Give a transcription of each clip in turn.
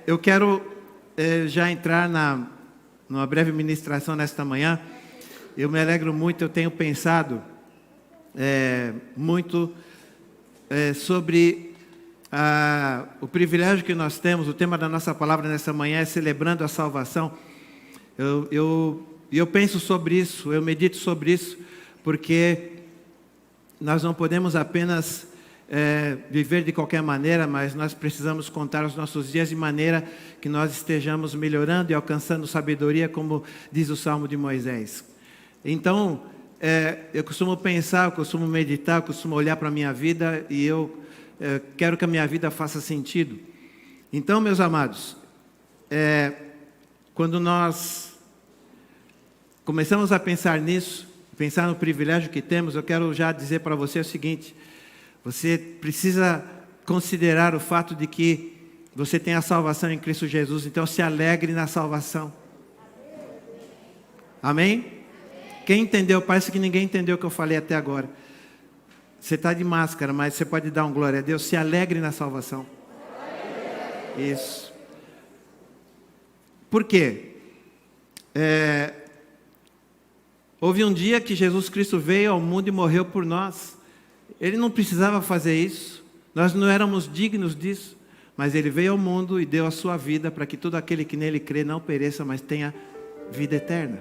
Eu quero já entrar numa breve ministração nesta manhã. Eu me alegro muito, eu tenho pensado muito sobre o privilégio que nós temos. O tema da nossa palavra nessa manhã é celebrando a salvação. Eu penso sobre isso, eu medito sobre isso, porque nós não podemos apenas viver de qualquer maneira, mas nós precisamos contar os nossos dias de maneira que nós estejamos melhorando e alcançando sabedoria, como diz o Salmo de Moisés. Então, eu costumo pensar, eu costumo meditar, eu costumo olhar para a minha vida e eu quero que a minha vida faça sentido. Então, meus amados, quando nós começamos a pensar nisso, pensar no privilégio que temos, eu quero já dizer para você o seguinte: você precisa considerar o fato de que você tem a salvação em Cristo Jesus, então se alegre na salvação. Amém? Quem entendeu? Parece que ninguém entendeu o que eu falei até agora. Você está de máscara, mas você pode dar um glória a Deus. Se alegre na salvação. Isso. Por quê? Houve um dia que Jesus Cristo veio ao mundo e morreu por nós. Ele não precisava fazer isso. Nós não éramos dignos disso. Mas Ele veio ao mundo e deu a sua vida para que todo aquele que nele crê não pereça, mas tenha vida eterna.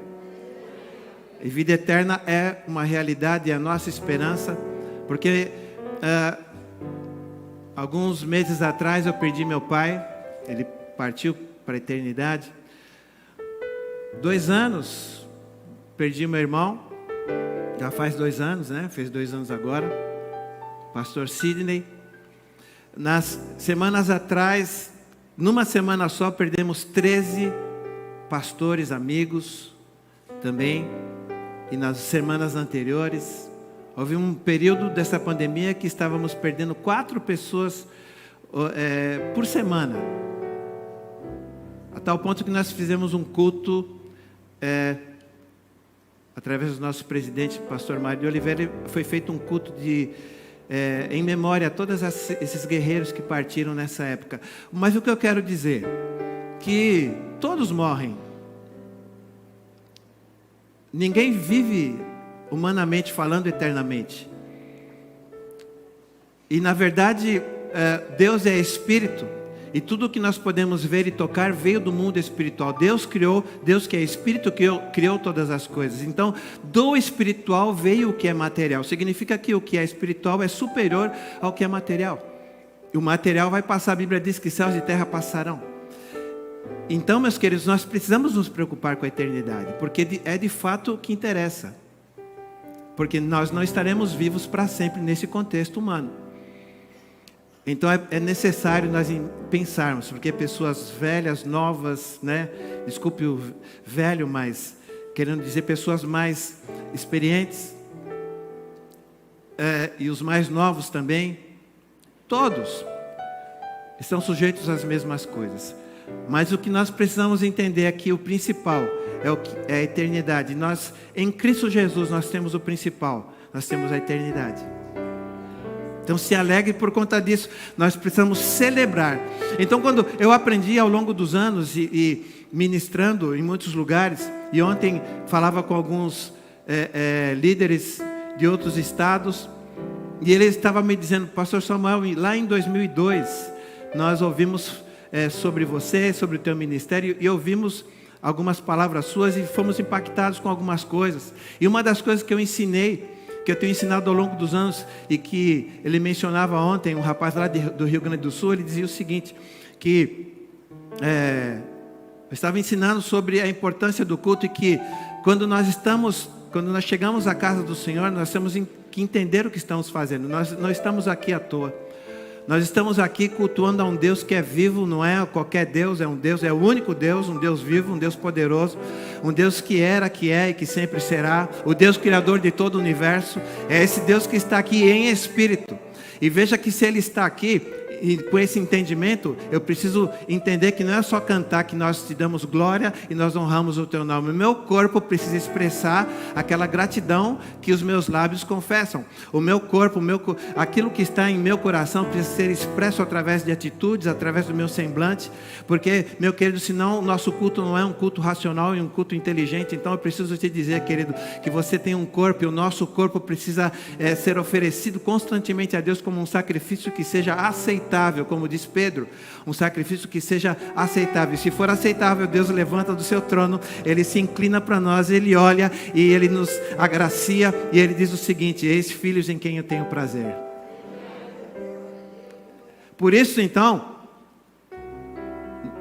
E vida eterna é uma realidade, é a nossa esperança. Porque alguns meses atrás eu perdi meu pai. Ele partiu para a eternidade. 2 anos, perdi meu irmão. Já faz 2 anos, né? Fez 2 anos agora. Pastor Sidney. Nas semanas atrás, numa semana só, perdemos 13 pastores amigos também. E nas semanas anteriores, houve um período dessa pandemia que estávamos perdendo 4 pessoas por semana. A tal ponto que nós fizemos um culto, através do nosso presidente, pastor Mário de Oliveira, foi feito um culto em memória a todos esses guerreiros que partiram nessa época. Mas o que eu quero dizer? Que todos morrem. Ninguém vive, humanamente falando, eternamente. E na verdade, Deus é Espírito. E tudo o que nós podemos ver e tocar veio do mundo espiritual. Deus que é Espírito, criou todas as coisas. Então, do espiritual veio o que é material. Significa que o que é espiritual é superior ao que é material. E o material vai passar, a Bíblia diz que céus e terra passarão. Então, meus queridos, nós precisamos nos preocupar com a eternidade, porque é de fato o que interessa. Porque nós não estaremos vivos para sempre nesse contexto humano. Então é necessário nós pensarmos, porque pessoas velhas, novas, né? Desculpe o velho, mas querendo dizer pessoas mais experientes, e os mais novos também, todos estão sujeitos às mesmas coisas. Mas o que nós precisamos entender aqui, o principal, é a eternidade. Nós, em Cristo Jesus, nós temos o principal, nós temos a eternidade. Então se alegre por conta disso. Nós precisamos celebrar. Então quando eu aprendi ao longo dos anos e ministrando em muitos lugares, e ontem falava com alguns líderes de outros estados, e eles estavam me dizendo: pastor Samuel, lá em 2002 nós ouvimos sobre você, sobre o teu ministério, e ouvimos algumas palavras suas e fomos impactados com algumas coisas. E uma das coisas que eu ensinei, que eu tenho ensinado ao longo dos anos, e que ele mencionava ontem, um rapaz lá do Rio Grande do Sul, ele dizia o seguinte, que eu estava ensinando sobre a importância do culto, e que quando nós chegamos à casa do Senhor, nós temos que entender o que estamos fazendo. Nós não estamos aqui à toa. Nós estamos aqui cultuando a um Deus que é vivo, não é qualquer Deus, é o único Deus, um Deus vivo, um Deus poderoso, um Deus que era, que é e que sempre será, o Deus criador de todo o universo. É esse Deus que está aqui em espírito. E veja que se Ele está aqui, E com esse entendimento, eu preciso entender que não é só cantar que nós te damos glória e nós honramos o teu nome. O meu corpo precisa expressar aquela gratidão que os meus lábios confessam. O meu corpo, aquilo que está em meu coração precisa ser expresso através de atitudes, através do meu semblante. Porque, meu querido, senão o nosso culto não é um culto racional e um culto inteligente. Então eu preciso te dizer, querido, que você tem um corpo e o nosso corpo precisa ser oferecido constantemente a Deus como um sacrifício que seja aceitável, como diz Pedro, um sacrifício que seja aceitável. E se for aceitável, Deus levanta do seu trono, Ele se inclina para nós, Ele olha e Ele nos agracia e Ele diz o seguinte: eis filhos em quem eu tenho prazer. Por isso então,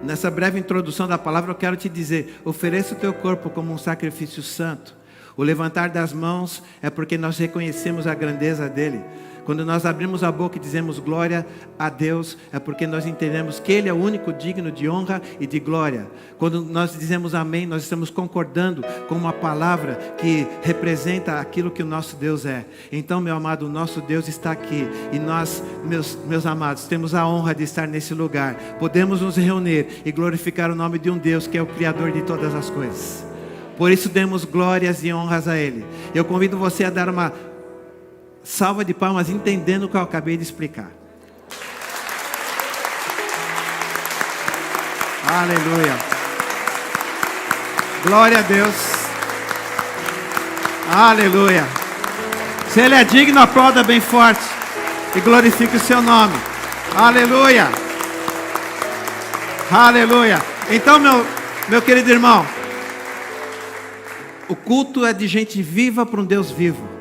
nessa breve introdução da palavra, eu quero te dizer: ofereça o teu corpo como um sacrifício santo. O levantar das mãos é porque nós reconhecemos a grandeza dEle. Quando nós abrimos a boca e dizemos glória a Deus, é porque nós entendemos que Ele é o único digno de honra e de glória. Quando nós dizemos amém, nós estamos concordando com uma palavra que representa aquilo que o nosso Deus é. Então, meu amado, o nosso Deus está aqui. E nós, meus amados, temos a honra de estar nesse lugar. Podemos nos reunir e glorificar o nome de um Deus que é o Criador de todas as coisas. Por isso demos glórias e honras a Ele. Eu convido você a dar uma salva de palmas, entendendo o que eu acabei de explicar. Aleluia. Glória a Deus. Aleluia. Se Ele é digno, aplauda bem forte e glorifique o seu nome. Aleluia. Aleluia. Então, meu querido irmão, o culto é de gente viva para um Deus vivo.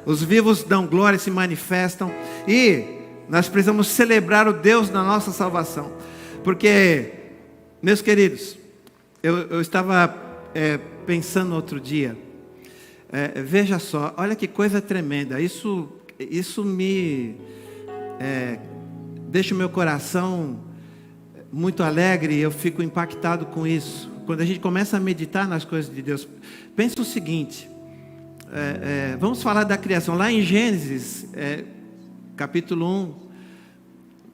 Os vivos dão glória, se manifestam. E nós precisamos celebrar o Deus da nossa salvação. Porque, meus queridos, eu estava pensando outro dia. Veja só, olha que coisa tremenda. Isso me deixa o meu coração muito alegre. E eu fico impactado com isso. Quando a gente começa a meditar nas coisas de Deus, pensa o seguinte. Vamos falar da criação. Lá em Gênesis, capítulo 1,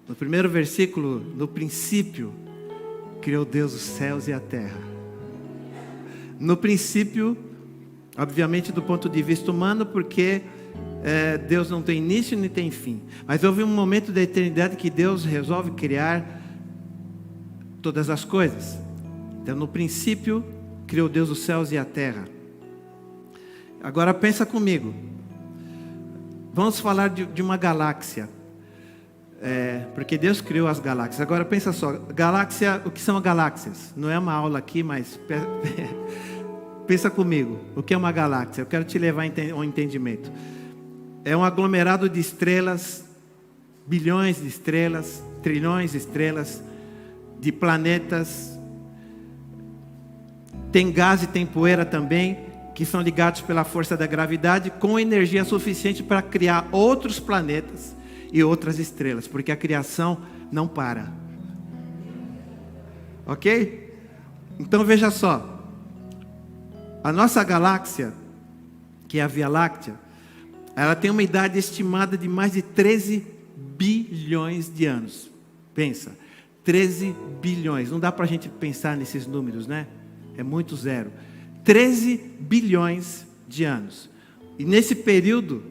no primeiro versículo: no princípio, criou Deus os céus e a terra. No princípio, obviamente do ponto de vista humano, porque Deus não tem início nem tem fim. Mas houve um momento da eternidade que Deus resolve criar todas as coisas. Então, no princípio, criou Deus os céus e a terra. Agora pensa comigo. Vamos falar de uma galáxia. Porque Deus criou as galáxias. Agora pensa só. Galáxia, o que são galáxias? Não é uma aula aqui, mas pensa comigo. O que é uma galáxia? Eu quero te levar a um entendimento. É um aglomerado de estrelas, bilhões de estrelas, trilhões de estrelas, de planetas. Tem gás e tem poeira também, que são ligados pela força da gravidade, com energia suficiente para criar outros planetas e outras estrelas, porque a criação não para. Ok? Então veja só, a nossa galáxia, que é a Via Láctea, ela tem uma idade estimada de mais de 13 bilhões de anos. Pensa, 13 bilhões, não dá para a gente pensar nesses números, né? É muito zero. 13 bilhões de anos. E nesse período,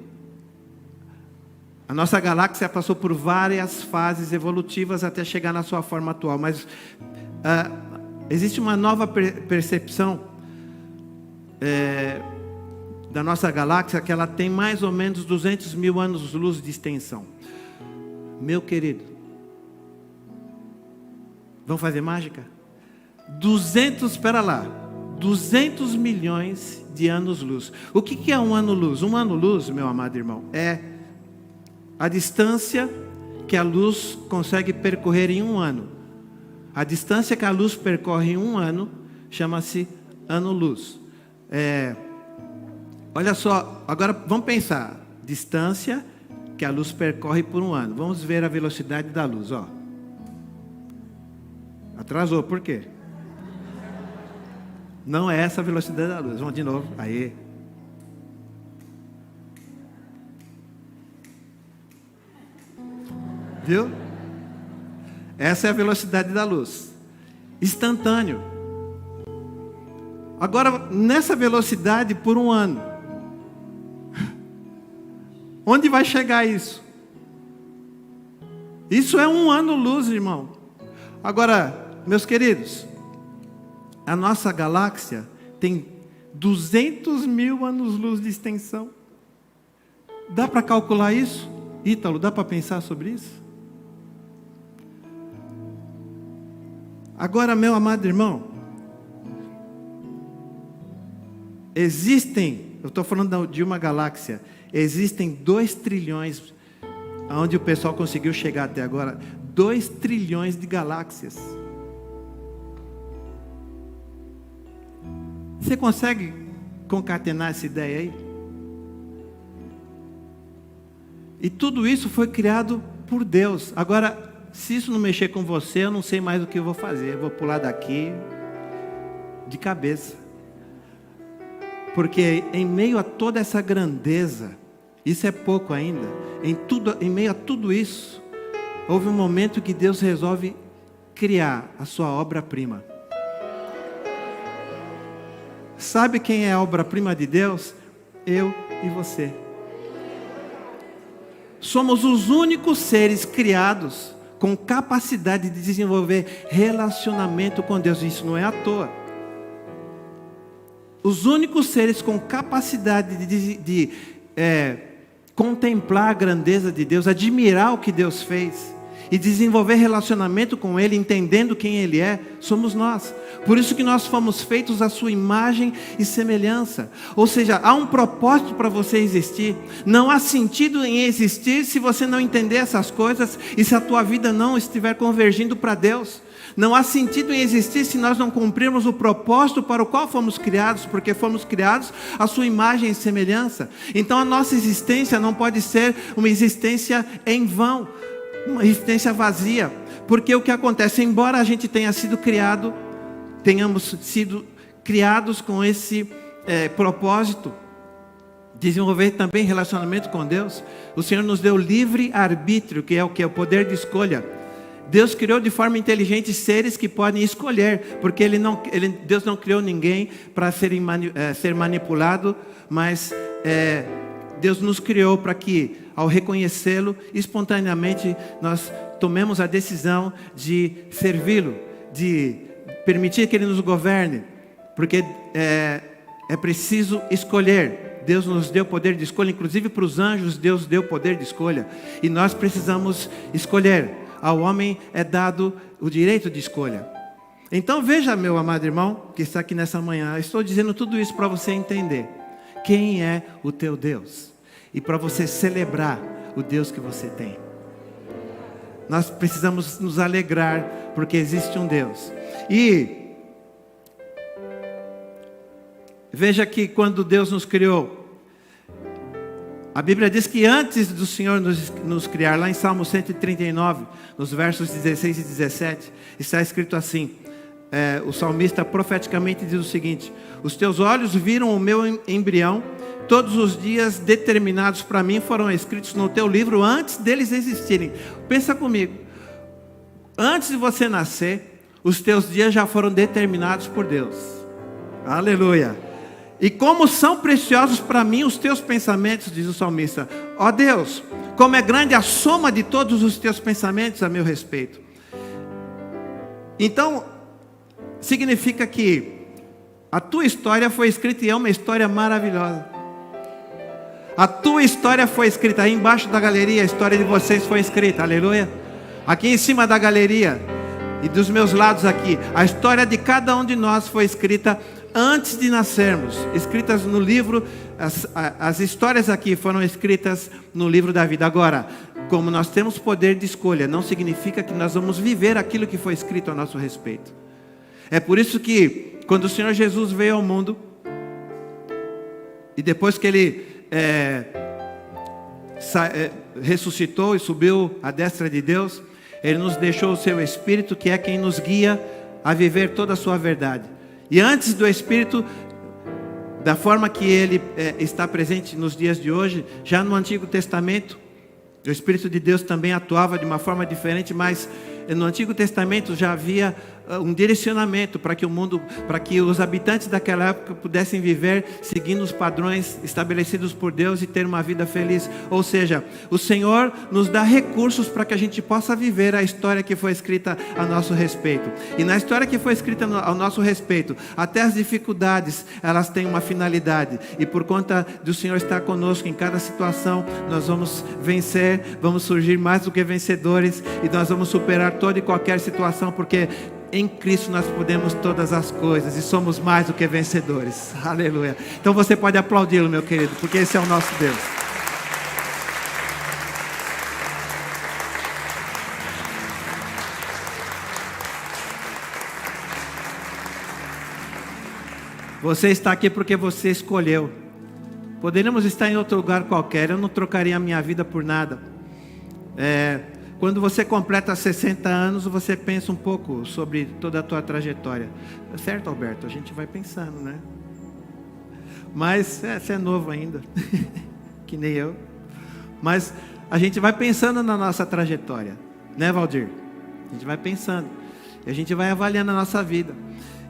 a nossa galáxia passou por várias fases evolutivas até chegar na sua forma atual. Mas existe uma nova percepção da nossa galáxia, que ela tem mais ou menos 200 mil anos-luz de extensão. Meu querido, vamos fazer mágica? 200 milhões de anos-luz. O que é um ano-luz? Um ano-luz, meu amado irmão, é a distância que a luz consegue percorrer em um ano. A distância que a luz percorre em um ano chama-se ano-luz. Olha só, agora vamos pensar. Distância que a luz percorre por um ano. Vamos ver a velocidade da luz, ó. Atrasou, por quê? Não é essa a velocidade da luz. Vamos de novo. Aí. Viu? Essa é a velocidade da luz. Instantâneo. Agora, nessa velocidade por um ano. Onde vai chegar isso? Isso é um ano-luz, irmão. Agora, meus queridos, a nossa galáxia tem 200 mil anos-luz de extensão. Dá para calcular isso? Ítalo, dá para pensar sobre isso? Agora, meu amado irmão, eu estou falando de uma galáxia, existem 2 trilhões, onde o pessoal conseguiu chegar até agora, 2 trilhões de galáxias. Você consegue concatenar essa ideia aí? E tudo isso foi criado por Deus. Agora, se isso não mexer com você, eu não sei mais o que eu vou fazer. Eu vou pular daqui de cabeça. Porque em meio a toda essa grandeza, isso é pouco ainda, em meio a tudo isso, houve um momento que Deus resolve criar a sua obra-prima. Sabe quem é a obra-prima de Deus? Eu e você. Somos os únicos seres criados com capacidade de desenvolver relacionamento com Deus. Isso não é à toa. Os únicos seres com capacidade de contemplar a grandeza de Deus, admirar o que Deus fez e desenvolver relacionamento com Ele, entendendo quem Ele é, somos nós. Por isso que nós fomos feitos à sua imagem e semelhança. Ou seja, há um propósito para você existir. Não há sentido em existir se você não entender essas coisas e se a tua vida não estiver convergindo para Deus. Não há sentido em existir se nós não cumprirmos o propósito para o qual fomos criados, porque fomos criados à sua imagem e semelhança. Então a nossa existência não pode ser uma existência em vão, uma existência vazia, porque o que acontece, embora a gente tenhamos sido criados com esse propósito, desenvolver também relacionamento com Deus, o Senhor nos deu livre arbítrio, que é o que? O poder de escolha. Deus criou de forma inteligente seres que podem escolher, porque Deus não criou ninguém para ser manipulado, mas Deus nos criou para que, ao reconhecê-lo, espontaneamente nós tomemos a decisão de servi-lo, de permitir que Ele nos governe, porque é preciso escolher. Deus nos deu poder de escolha, inclusive para os anjos Deus deu poder de escolha, e nós precisamos escolher. Ao homem é dado o direito de escolha. Então veja, meu amado irmão, que está aqui nessa manhã, eu estou dizendo tudo isso para você entender quem é o teu Deus, e para você celebrar o Deus que você tem. Nós precisamos nos alegrar, porque existe um Deus. E veja que quando Deus nos criou, a Bíblia diz que antes do Senhor nos criar, lá em Salmo 139, nos versos 16 e 17, está escrito assim, o salmista profeticamente diz o seguinte: os teus olhos viram o meu embrião, todos os dias determinados para mim foram escritos no teu livro antes deles existirem. Pensa comigo, antes de você nascer, os teus dias já foram determinados por Deus. Aleluia! E como são preciosos para mim os teus pensamentos, diz o salmista. Ó Deus, como é grande a soma de todos os teus pensamentos a meu respeito. Então, significa que a tua história foi escrita e é uma história maravilhosa. A tua história foi escrita aí embaixo da galeria, a história de vocês foi escrita, aleluia. Aqui em cima da galeria e dos meus lados aqui, a história de cada um de nós foi escrita antes de nascermos, escritas no livro, as histórias aqui foram escritas no livro da vida. Agora, como nós temos poder de escolha, não significa que nós vamos viver aquilo que foi escrito a nosso respeito. É por isso que, quando o Senhor Jesus veio ao mundo, e depois que Ele ressuscitou e subiu à destra de Deus, Ele nos deixou o seu Espírito, que é quem nos guia a viver toda a sua verdade. E antes do Espírito, da forma que Ele está presente nos dias de hoje, já no Antigo Testamento, O Espírito de Deus também atuava de uma forma diferente, mas no Antigo Testamento já havia um direcionamento para que o mundo, para que os habitantes daquela época pudessem viver seguindo os padrões estabelecidos por Deus e ter uma vida feliz. Ou seja, o Senhor nos dá recursos para que a gente possa viver a história que foi escrita a nosso respeito. E na história que foi escrita ao nosso respeito, até as dificuldades, elas têm uma finalidade. E por conta do Senhor estar conosco em cada situação, nós vamos vencer, vamos surgir mais do que vencedores, e nós vamos superar toda e qualquer situação, porque em Cristo nós podemos todas as coisas e somos mais do que vencedores. Aleluia. Então você pode aplaudi-lo, meu querido, porque esse é o nosso Deus. Você está aqui porque você escolheu. Poderíamos estar em outro lugar qualquer. Eu não trocaria a minha vida por nada. Quando você completa 60 anos, você pensa um pouco sobre toda a tua trajetória. Certo, Alberto? A gente vai pensando, né? Mas você é novo ainda, que nem eu. Mas a gente vai pensando na nossa trajetória, né, Valdir? A gente vai pensando. E a gente vai avaliando a nossa vida.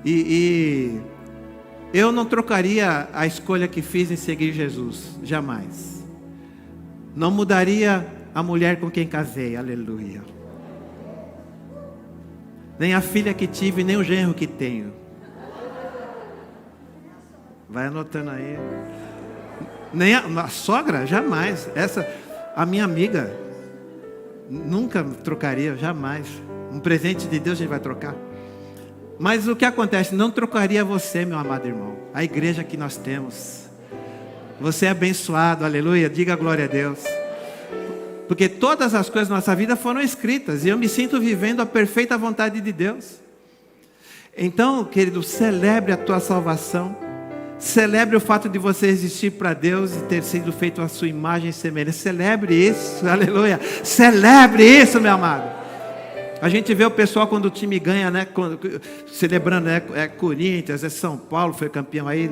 E eu não trocaria a escolha que fiz em seguir Jesus, jamais. Não mudaria a mulher com quem casei, aleluia. Nem a filha que tive, nem o genro que tenho. Vai anotando aí. Nem a sogra, jamais. A minha amiga, nunca trocaria, jamais. Um presente de Deus a gente vai trocar. Mas o que acontece? Não trocaria você, meu amado irmão. A igreja que nós temos. Você é abençoado, aleluia. Diga glória a Deus. Porque todas as coisas da nossa vida foram escritas. E eu me sinto vivendo a perfeita vontade de Deus. Então, querido, celebre a tua salvação. Celebre o fato de você existir para Deus e ter sido feito a sua imagem e semelhança. Celebre isso, aleluia. Celebre isso, meu amado. A gente vê o pessoal quando o time ganha, né? Celebrando, né? É Corinthians, é São Paulo, foi campeão aí.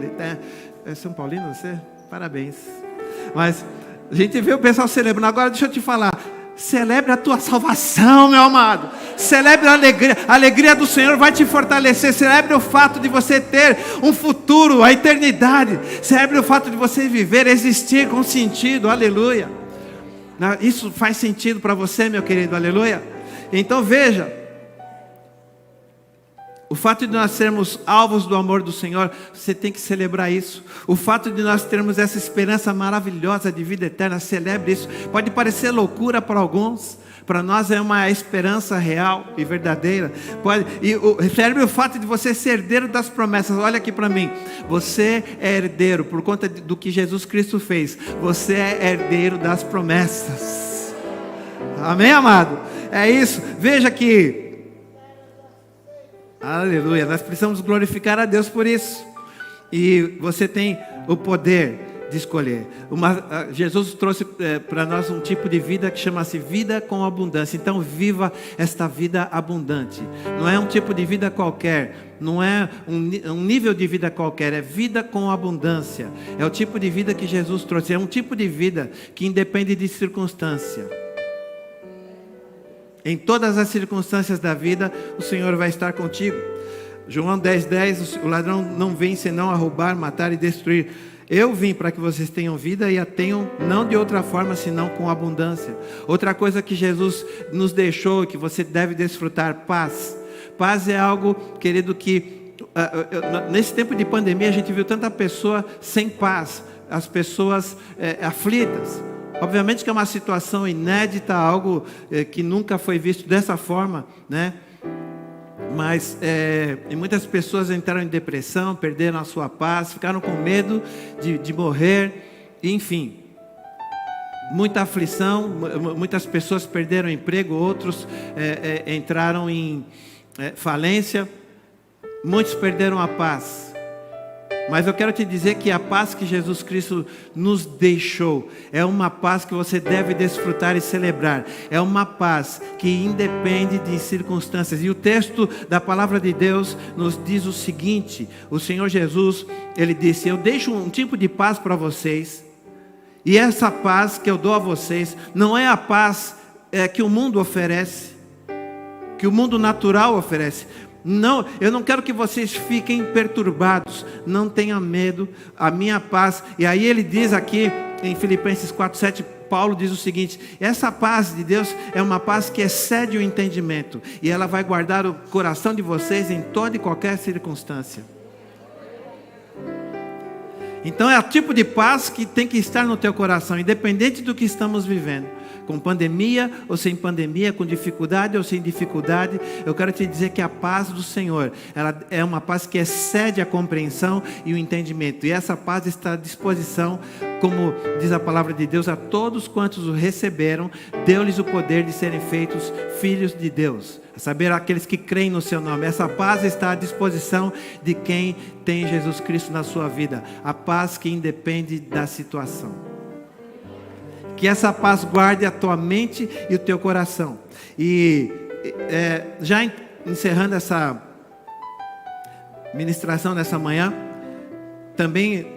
É São Paulino você? Parabéns. Mas a gente vê o pessoal celebrando. Agora deixa eu te falar. Celebre a tua salvação, meu amado. Celebre a alegria. A alegria do Senhor vai te fortalecer. Celebre o fato de você ter um futuro, a eternidade. Celebre o fato de você viver, existir com sentido. Aleluia. Isso faz sentido para você, meu querido. Aleluia. Então veja. O fato de nós sermos alvos do amor do Senhor, você tem que celebrar isso. O fato de nós termos essa esperança maravilhosa de vida eterna, celebre isso. Pode parecer loucura para alguns, para nós é uma esperança real e verdadeira. Celebre o fato de você ser herdeiro das promessas. Olha aqui para mim, você é herdeiro por conta do que Jesus Cristo fez. Você é herdeiro das promessas. Amém, amado? É isso. Veja que aleluia, nós precisamos glorificar a Deus por isso. E você tem o poder de escolher. Jesus trouxe para nós um tipo de vida que chama-se vida com abundância. Então viva esta vida abundante. Não é um tipo de vida qualquer, não é um nível de vida qualquer, é vida com abundância. É o tipo de vida que Jesus trouxe. É um tipo de vida que independe de circunstância. Em todas as circunstâncias da vida, o Senhor vai estar contigo. João 10:10, o ladrão não vem senão a roubar, matar e destruir. Eu vim para que vocês tenham vida e a tenham não de outra forma, senão com abundância. Outra coisa que Jesus nos deixou, que você deve desfrutar, paz. Paz é algo, querido, que nesse tempo de pandemia a gente viu tanta pessoa sem paz. As pessoas aflitas. Obviamente que é uma situação inédita, algo que nunca foi visto dessa forma, né? Mas muitas pessoas entraram em depressão, perderam a sua paz, ficaram com medo de morrer, enfim. Muita aflição, muitas pessoas perderam emprego, outros entraram em falência, muitos perderam a paz. Mas eu quero te dizer que a paz que Jesus Cristo nos deixou é uma paz que você deve desfrutar e celebrar. É uma paz que independe de circunstâncias. E o texto da palavra de Deus nos diz o seguinte: o Senhor Jesus, Ele disse: eu deixo um tipo de paz para vocês, E essa paz que eu dou a vocês não é a paz que o mundo oferece, que o mundo natural oferece. Não, eu não quero que vocês fiquem perturbados. Não tenham medo, a minha paz. E aí ele diz aqui em Filipenses 4:7, Paulo diz o seguinte: essa paz de Deus é uma paz que excede o entendimento, e ela vai guardar o coração de vocês em toda e qualquer circunstância. Então é o tipo de paz que tem que estar no teu coração, independente do que estamos vivendo, com pandemia ou sem pandemia, com dificuldade ou sem dificuldade. Eu quero te dizer que a paz do Senhor, ela é uma paz que excede a compreensão e o entendimento, e essa paz está à disposição, como diz a palavra de Deus, a todos quantos o receberam, deu-lhes o poder de serem feitos filhos de Deus, a saber, aqueles que creem no seu nome. Essa paz está à disposição de quem tem Jesus Cristo na sua vida, a paz que independe da situação. Que essa paz guarde a tua mente e o teu coração. E já encerrando essa ministração dessa manhã, também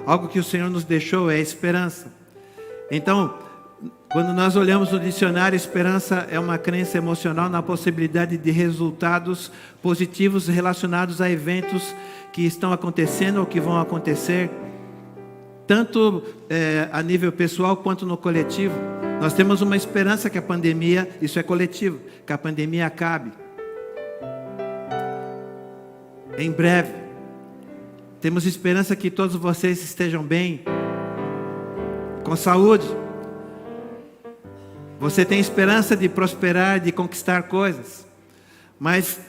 algo que o Senhor nos deixou é a esperança. Então, quando nós olhamos no dicionário, esperança é uma crença emocional na possibilidade de resultados positivos relacionados a eventos que estão acontecendo ou que vão acontecer, tanto a nível pessoal quanto no coletivo. Nós temos uma esperança que a pandemia, isso é coletivo, que a pandemia acabe em breve. Temos esperança que todos vocês estejam bem, com saúde. Você tem esperança de prosperar, de conquistar coisas. Mas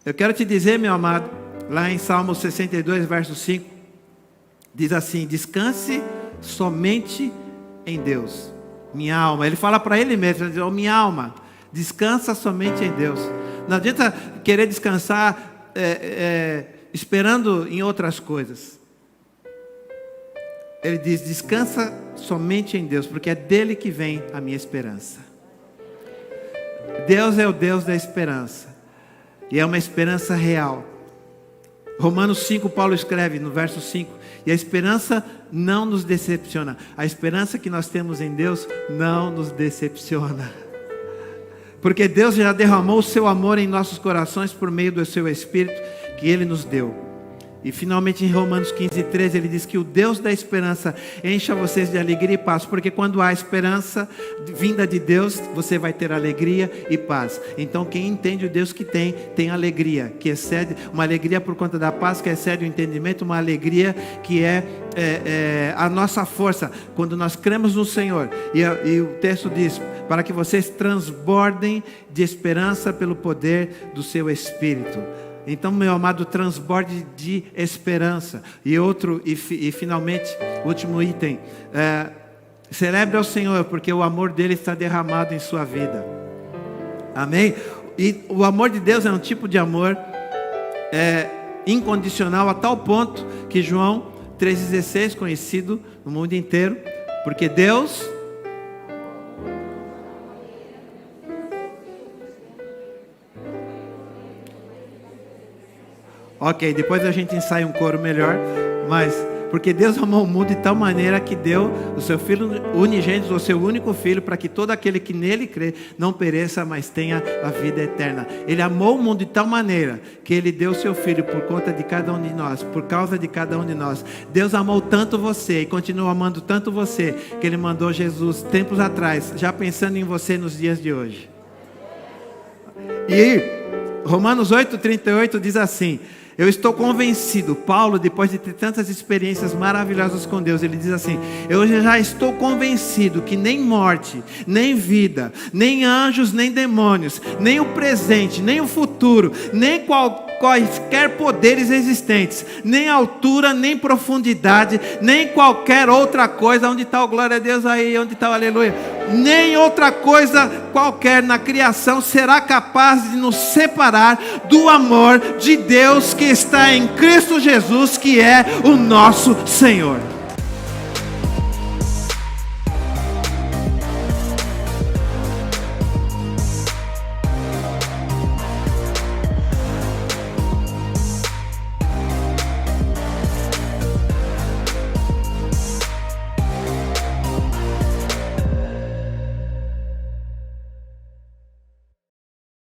eu quero te dizer, meu amado, lá em Salmo 62, verso 5, diz assim: descanse somente em Deus, minha alma. Ele fala para ele mesmo, ele diz: oh, minha alma, descansa somente em Deus. Não adianta querer descansar esperando em outras coisas. Ele diz: descansa somente em Deus, porque é dele que vem a minha esperança. Deus é o Deus da esperança, e é uma esperança real. Romanos 5, Paulo escreve no verso 5: e a esperança não nos decepciona. A esperança que nós temos em Deus não nos decepciona, porque Deus já derramou o seu amor em nossos corações por meio do seu Espírito que Ele nos deu. E finalmente em Romanos 15:13 ele diz que o Deus da esperança encha vocês de alegria e paz, porque quando há esperança vinda de Deus, você vai ter alegria e paz. Então quem entende o Deus que tem alegria, que excede, uma alegria por conta da paz que excede o entendimento, uma alegria que é a nossa força, quando nós cremos no Senhor. E o texto diz: para que vocês transbordem de esperança pelo poder do seu Espírito. Então, meu amado, transborde de esperança. E finalmente, último item: celebre ao Senhor, porque o amor dele está derramado em sua vida. Amém? E o amor de Deus é um tipo de amor incondicional, a tal ponto que João 3,16, conhecido no mundo inteiro, porque Deus... Ok, depois a gente ensaia um coro melhor, mas porque Deus amou o mundo de tal maneira que deu o seu Filho unigênito, o seu único Filho, para que todo aquele que nele crê não pereça, mas tenha a vida eterna. Ele amou o mundo de tal maneira que Ele deu o seu Filho por conta de cada um de nós, por causa de cada um de nós. Deus amou tanto você e continua amando tanto você, que Ele mandou Jesus tempos atrás, já pensando em você nos dias de hoje. E Romanos 8:38 diz assim: eu estou convencido, Paulo, depois de ter tantas experiências maravilhosas com Deus, ele diz assim: eu já estou convencido que nem morte, nem vida, nem anjos, nem demônios, nem o presente, nem o futuro, nem quaisquer poderes existentes, nem altura, nem profundidade, nem qualquer outra coisa. Onde está o glória a Deus aí? Onde está o aleluia? Nem outra coisa qualquer na criação será capaz de nos separar do amor de Deus que está em Cristo Jesus, que é o nosso Senhor.